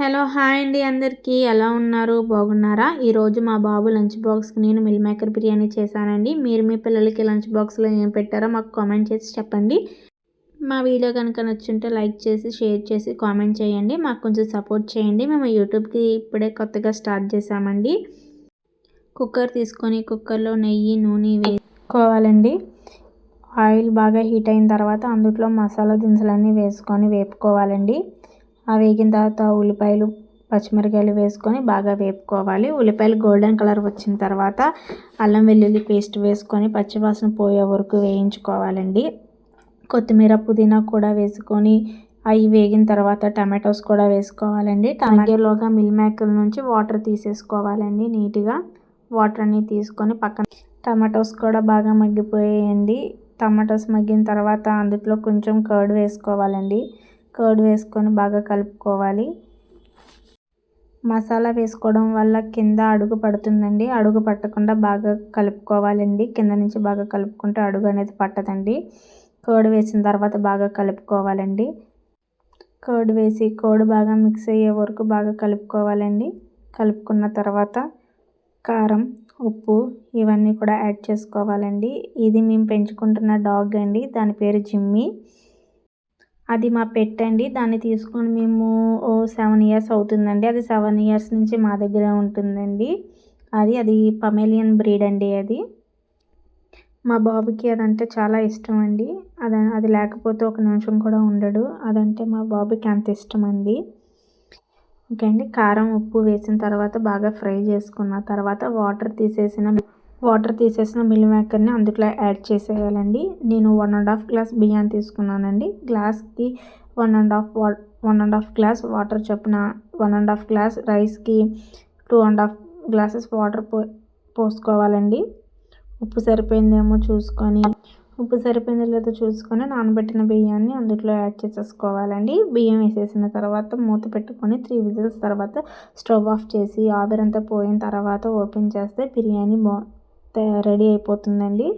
Hello hi అండి, అందరికీ ఎలా ఉన్నారు? బాగున్నారా? ఈరోజు మా బాబు లంచ్ బాక్స్కి నేను మిల్ మేకర్ బిర్యానీ చేశానండి. మీరు మీ పిల్లలకి లంచ్ బాక్స్లో ఏం పెట్టారో మాకు కామెంట్ చేసి చెప్పండి. మా వీడియో కనుక నచ్చుంటే లైక్ చేసి షేర్ చేసి కామెంట్ చేయండి. మాకు కొంచెం సపోర్ట్ చేయండి. మేము యూట్యూబ్కి ఇప్పుడే కొత్తగా స్టార్ట్ చేసామండి. కుక్కర్ తీసుకొని కుక్కర్లో నెయ్యి నూనె వేసుకోవాలండి. ఆయిల్ బాగా హీట్ అయిన తర్వాత అందులో మసాలా దినుసులన్నీ వేసుకొని వేపుకోవాలండి. ఆ వేగిన తర్వాత ఉల్లిపాయలు పచ్చిమిరకాయలు వేసుకొని బాగా వేపుకోవాలి. ఉల్లిపాయలు గోల్డెన్ కలర్ వచ్చిన తర్వాత అల్లం వెల్లుల్లి పేస్ట్ వేసుకొని పచ్చివాసన పోయే వరకు వేయించుకోవాలండి. కొత్తిమీర పుదీనా కూడా వేసుకొని అవి వేగిన తర్వాత టమాటోస్ కూడా వేసుకోవాలండి. టమాటోలోగా మిల్ మేకర్ నుంచి వాటర్ తీసేసుకోవాలండి. నీట్గా వాటర్ అన్నీ తీసుకొని పక్కన టమాటోస్ కూడా బాగా మగ్గిపోయాయండి. టమాటోస్ మగ్గిన తర్వాత అందులో కొంచెం కర్డ్ వేసుకోవాలండి. కర్డ్ వేసుకొని బాగా కలుపుకోవాలి. మసాలా వేసుకోవడం వల్ల కింద అడుగు పడుతుందండి. అడుగు పట్టకుండా బాగా కలుపుకోవాలండి. కింద నుంచి బాగా కలుపుకుంటే అడుగు అనేది పట్టదండి. కర్డ్ వేసిన తర్వాత బాగా కలుపుకోవాలండి. కర్డ్ వేసి కర్డ్ బాగా మిక్స్ అయ్యే వరకు బాగా కలుపుకోవాలండి. కలుపుకున్న తర్వాత కారం ఉప్పు ఇవన్నీ కూడా యాడ్ చేసుకోవాలండి. ఇది మేము పెంచుకుంటున్న డాగ్ అండి. దాని పేరు జిమ్మీ. అది మా పెట్ అండి. దాన్ని తీసుకొని మేము 7 ఇయర్స్ అవుతుందండి. అది 7 ఇయర్స్ నుంచి మా దగ్గరే ఉంటుందండి. అది పమేలియన్ బ్రీడ్ అండి. అది మా బాబుకి అదంటే చాలా ఇష్టం అండి. అది లేకపోతే ఒక నిమిషం కూడా ఉండడు. అదంటే మా బాబుకి అంత ఇష్టం అండి. ఓకే అండి. కారం ఉప్పు వేసిన తర్వాత బాగా ఫ్రై చేసుకున్న తర్వాత వాటర్ తీసేసిన మిల్ మేకర్ని అందులో యాడ్ చేసేయాలండి. నేను 1.5 గ్లాస్ బియ్యాన్ని తీసుకున్నానండి. గ్లాస్కి 1.5 గ్లాస్ వాటర్ చొప్పున 1.5 గ్లాస్ రైస్కి 2.5 గ్లాసెస్ వాటర్ పోసుకోవాలండి. ఉప్పు సరిపోయిందో లేదో చూసుకొని నానబెట్టిన బియ్యాన్ని అందులో యాడ్ చేసేసుకోవాలండి. బియ్యం వేసేసిన తర్వాత మూత పెట్టుకొని 3 విజిల్స్ తర్వాత స్టవ్ ఆఫ్ చేసి ఆవిరంతా పోయిన తర్వాత ఓపెన్ చేస్తే బిర్యానీ రెడీ అయిపోతుందండి.